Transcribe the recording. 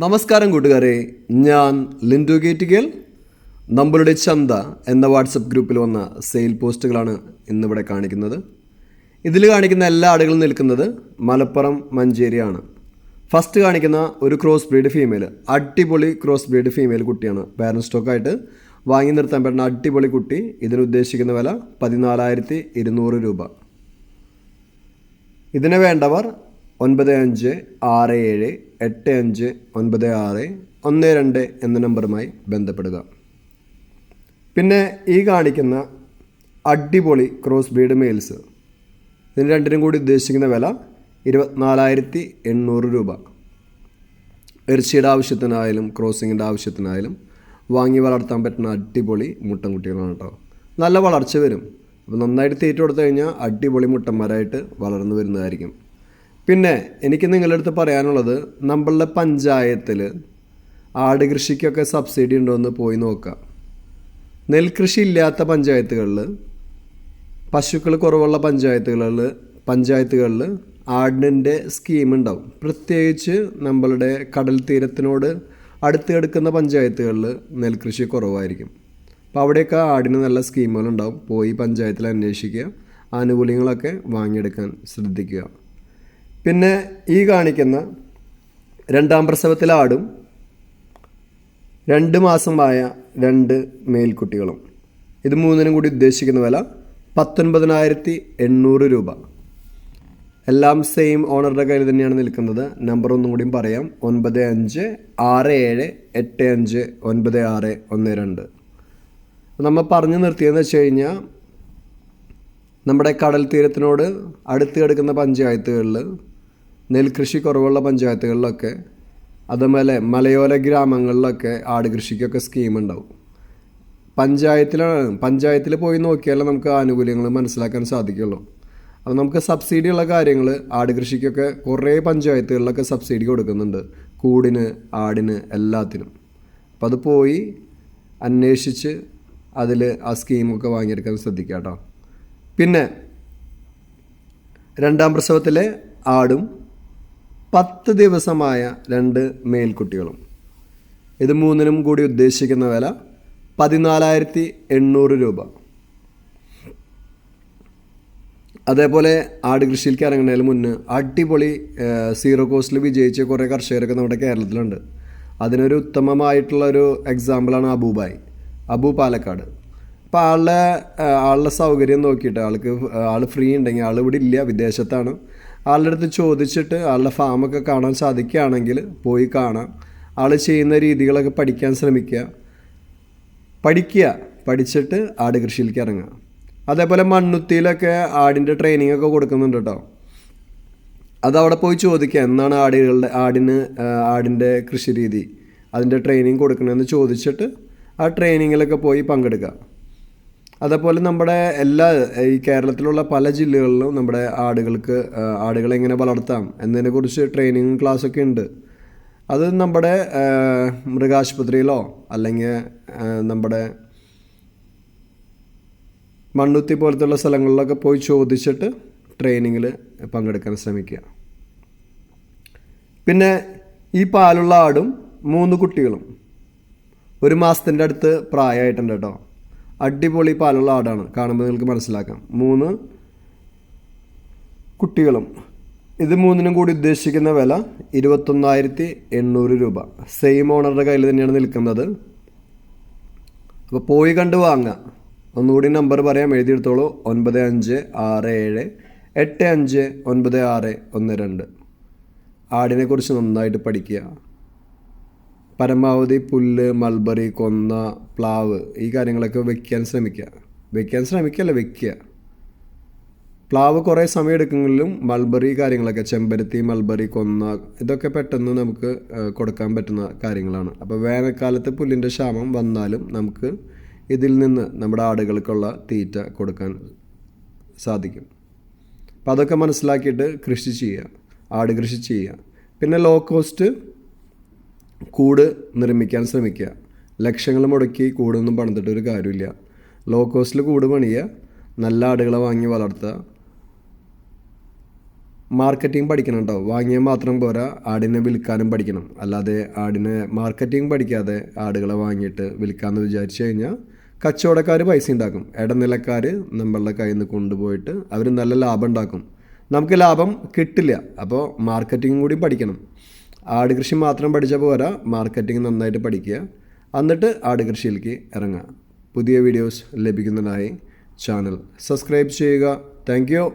നമസ്കാരം കൂട്ടുകാരെ, ഞാൻ ലിൻഡു ഗേറ്റിക്കൽ. നമ്മളുടെ ചന്ത എന്ന വാട്സപ്പ് ഗ്രൂപ്പിൽ വന്ന സെയിൽ പോസ്റ്റുകളാണ് ഇന്നിവിടെ കാണിക്കുന്നത്. ഇതിൽ കാണിക്കുന്ന എല്ലാ ആടുകളും നിൽക്കുന്നത് മലപ്പുറം മഞ്ചേരിയാണ്. ഫസ്റ്റ് കാണിക്കുന്ന ഒരു ക്രോസ് ബ്രീഡ് ഫീമെയിൽ, അടിപൊളി ക്രോസ് ബ്രീഡ് ഫീമെയിൽ കുട്ടിയാണ്. പാരൻറ് സ്റ്റോക്കായിട്ട് വാങ്ങി നിർത്താൻ പറ്റുന്ന അടിപൊളി കുട്ടി. ഇതിന് ഉദ്ദേശിക്കുന്ന വില 14,200 രൂപ. ഇതിനെ വേണ്ടവർ 9567859612 എന്ന നമ്പറുമായി ബന്ധപ്പെടുക. പിന്നെ ഈ കാണിക്കുന്ന അടിപൊളി ക്രോസ് ബ്രീഡ് മെയിൽസ്, ഇതിന് രണ്ടിനും കൂടി ഉദ്ദേശിക്കുന്ന വില 24,800 രൂപ. ഇറച്ചിയുടെ ആവശ്യത്തിനായാലും ക്രോസിങ്ങിൻ്റെ ആവശ്യത്തിനായാലും വാങ്ങി വളർത്താൻ പറ്റുന്ന അടിപൊളി മുട്ടൻകുട്ടികളാണ് കേട്ടോ. നല്ല വളർച്ച വരും. അപ്പോൾ നന്നായിട്ട് തീറ്റ കൊടുത്തു കഴിഞ്ഞാൽ അടിപൊളി മുട്ടന്മാരായിട്ട് വളർന്നു വരുന്നതായിരിക്കും. പിന്നെ എനിക്ക് നിങ്ങളുടെ അടുത്ത് പറയാനുള്ളത്, നമ്മളുടെ പഞ്ചായത്തിൽ ആട് കൃഷിക്കൊക്കെ സബ്സിഡി ഉണ്ടോ എന്ന് പോയി നോക്കാം. നെൽകൃഷി ഇല്ലാത്ത പഞ്ചായത്തുകളിൽ, പശുക്കൾ കുറവുള്ള പഞ്ചായത്തുകളിൽ ആടിൻ്റെ സ്കീം ഉണ്ടാവും. പ്രത്യേകിച്ച് നമ്മളുടെ കടൽ തീരത്തിനോട് അടുത്ത് കിടക്കുന്ന പഞ്ചായത്തുകളിൽ നെൽകൃഷി കുറവായിരിക്കും. അപ്പോൾ അവിടെയൊക്കെ ആടിന് നല്ല സ്കീമുകളുണ്ടാവും. പോയി പഞ്ചായത്തിൽ അന്വേഷിക്കുക, ആനുകൂല്യങ്ങളൊക്കെ വാങ്ങിയെടുക്കാൻ ശ്രദ്ധിക്കുക. പിന്നെ ഈ കാണിക്കുന്ന രണ്ടാം പ്രസവത്തിലെ ആടും 2 മാസമായ 2 മേൽക്കുട്ടികളും, ഇത് മൂന്നിനും കൂടി ഉദ്ദേശിക്കുന്ന വില 19,800 രൂപ. എല്ലാം സെയിം ഓണറുടെ കയ്യിൽ തന്നെയാണ് നിൽക്കുന്നത്. നമ്പർ ഒന്നും കൂടിയും പറയാം, 9567859612. നമ്മൾ പറഞ്ഞു നിർത്തിയതെന്ന് വെച്ച് കഴിഞ്ഞാൽ, നമ്മുടെ കടൽ തീരത്തിനോട് അടുത്ത് കിടക്കുന്ന പഞ്ചായത്തുകളിൽ, നെൽകൃഷി കുറവുള്ള പഞ്ചായത്തുകളിലൊക്കെ, അതുപോലെ മലയോര ഗ്രാമങ്ങളിലൊക്കെ ആട് കൃഷിക്കൊക്കെ സ്കീം ഉണ്ടാവും. പഞ്ചായത്തിൽ പോയി നോക്കിയാലേ നമുക്ക് ആനുകൂല്യങ്ങൾ മനസ്സിലാക്കാൻ സാധിക്കുള്ളൂ. അപ്പോൾ നമുക്ക് സബ്സിഡി ഉള്ള കാര്യങ്ങൾ ആട് കൃഷിക്കൊക്കെ കുറേ പഞ്ചായത്തുകളിലൊക്കെ സബ്സിഡി കൊടുക്കുന്നുണ്ട്, കൂടിന്, ആടിന്, എല്ലാത്തിനും. അപ്പോൾ അത് പോയി അന്വേഷിച്ച് അതിൽ ആ സ്കീമൊക്കെ വാങ്ങിയെടുക്കാൻ ശ്രദ്ധിക്കുക കേട്ടോ. പിന്നെ രണ്ടാം പ്രസവത്തിലെ ആടും 10 ദിവസമായ 2 മേൽക്കുട്ടികളും, ഇത് മൂന്നിനും കൂടി ഉദ്ദേശിക്കുന്ന വില 14,800 രൂപ. അതേപോലെ ആട് കൃഷിയിലേക്ക് ഇറങ്ങുന്നതിന് മുന്നേ അടിപൊളി സീറോ കോസ്റ്റിൽ വിജയിച്ച കുറേ കർഷകരൊക്കെ നമ്മുടെ കേരളത്തിലുണ്ട്. അതിനൊരു ഉത്തമമായിട്ടുള്ളൊരു എക്സാമ്പിളാണ് അബു പാലക്കാട്. അപ്പോൾ ആളുടെ സൗകര്യം നോക്കിയിട്ട്, ആൾ ഫ്രീ ഉണ്ടെങ്കിൽ, ആൾ ഇവിടെ ഇല്ല, വിദേശത്താണ്, ആളുടെ അടുത്ത് ചോദിച്ചിട്ട് ആളുടെ ഫാമൊക്കെ കാണാൻ സാധിക്കുകയാണെങ്കിൽ പോയി കാണാം. ആൾ ചെയ്യുന്ന രീതികളൊക്കെ പഠിക്കാൻ ശ്രമിക്കുക, പഠിച്ചിട്ട് ആട് കൃഷിയിലേക്ക് ഇറങ്ങുക. അതേപോലെ മണ്ണുത്തിയിലൊക്കെ ആടിൻ്റെ ട്രെയിനിങ് ഒക്കെ കൊടുക്കുന്നുണ്ട് കേട്ടോ. അതവിടെ പോയി ചോദിക്കുക, എന്നാണ് ആടിൻ്റെ കൃഷി രീതി, അതിൻ്റെ ട്രെയിനിങ് കൊടുക്കണമെന്ന് ചോദിച്ചിട്ട് ആ ട്രെയിനിങ്ങിലൊക്കെ പോയി പങ്കെടുക്കുക. അതേപോലെ നമ്മുടെ ഈ കേരളത്തിലുള്ള പല ജില്ലകളിലും നമ്മുടെ ആടുകളെ എങ്ങനെ വളർത്താം എന്നതിനെക്കുറിച്ച് ട്രെയിനിങ് ക്ലാസ്സൊക്കെ ഉണ്ട്. അത് നമ്മുടെ മൃഗാശുപത്രിയിലോ അല്ലെങ്കിൽ നമ്മുടെ മണ്ണുത്തി പോലത്തുള്ള സ്ഥലങ്ങളിലൊക്കെ പോയി ചോദിച്ചിട്ട് ട്രെയിനിങ്ങിൽ പങ്കെടുക്കാൻ ശ്രമിക്കുക. പിന്നെ ഈ പാലുള്ള ആടും 3 കുട്ടികളും 1 മാസത്തിൻ്റെ അടുത്ത് പ്രായമായിട്ടുണ്ട് കേട്ടോ. അടിപൊളി പാലുള്ള ആടാണ്, കാണുമ്പോൾ നിങ്ങൾക്ക് മനസ്സിലാക്കാം. 3 കുട്ടികളും, ഇത് മൂന്നിനും കൂടി ഉദ്ദേശിക്കുന്ന വില 21,800 രൂപ. സെയിം ഓണറുടെ കയ്യിൽ തന്നെയാണ് നിൽക്കുന്നത്. അപ്പോൾ പോയി കണ്ട് വാങ്ങുക. ഒന്നുകൂടി നമ്പർ പറയാം, എഴുതിയെടുത്തോളൂ, 9567859612. ആടിനെക്കുറിച്ച് നന്നായിട്ട് പഠിക്കുക. പരമാവധി പുല്ല്, മൾബറി, കൊന്ന, പ്ലാവ്, ഈ കാര്യങ്ങളൊക്കെ വെക്കുക. പ്ലാവ് കുറേ സമയം എടുക്കുമെങ്കിലും മൾബറി കാര്യങ്ങളൊക്കെ, ചെമ്പരത്തി, മൾബറി, കൊന്ന, ഇതൊക്കെ പെട്ടെന്ന് നമുക്ക് കൊടുക്കാൻ പറ്റുന്ന കാര്യങ്ങളാണ്. അപ്പോൾ വേനൽക്കാലത്ത് പുല്ലിൻ്റെ ക്ഷാമം വന്നാലും നമുക്ക് ഇതിൽ നിന്ന് നമ്മുടെ ആടുകൾക്കുള്ള തീറ്റ കൊടുക്കാൻ സാധിക്കും. അപ്പോൾ അതൊക്കെ മനസ്സിലാക്കിയിട്ട് ആട് കൃഷി ചെയ്യുക. പിന്നെ ലോ കോസ്റ്റ് കൂട് നിർമ്മിക്കാൻ ശ്രമിക്കുക. ലക്ഷങ്ങൾ മുടക്കി കൂടൊന്നും പണിതിട്ട് ഒരു കാര്യമില്ല. ലോ കോസ്റ്റിൽ കൂട് പണിയുക, നല്ല ആടുകളെ വാങ്ങി വളർത്തുക, മാർക്കറ്റിംഗ് പഠിക്കണം കേട്ടോ. വാങ്ങിയാൽ മാത്രം പോരാ, ആടിനെ വിൽക്കാനും പഠിക്കണം. അല്ലാതെ ആടിനെ മാർക്കറ്റിംഗ് പഠിക്കാതെ ആടുകളെ വാങ്ങിയിട്ട് വിൽക്കാമെന്ന് വിചാരിച്ചു കഴിഞ്ഞാൽ കച്ചവടക്കാർ പൈസ ഉണ്ടാക്കും, ഇടനിലക്കാർ നമ്മളുടെ കയ്യിൽ നിന്ന് കൊണ്ടുപോയിട്ട് അവർ നല്ല ലാഭം ഉണ്ടാക്കും, നമുക്ക് ലാഭം കിട്ടില്ല. അപ്പോൾ മാർക്കറ്റിംഗ് കൂടി പഠിക്കണം. ആട് കൃഷി മാത്രം പഠിച്ചാൽ പോരാ, മാർക്കറ്റിംഗ് നന്നായിട്ട് പഠിക്കുക, എന്നിട്ട് ആട് കൃഷിയിലേക്ക് ഇറങ്ങുക. പുതിയ വീഡിയോസ് ലഭിക്കുന്നതിനായി ചാനൽ സബ്സ്ക്രൈബ് ചെയ്യുക. Thank you.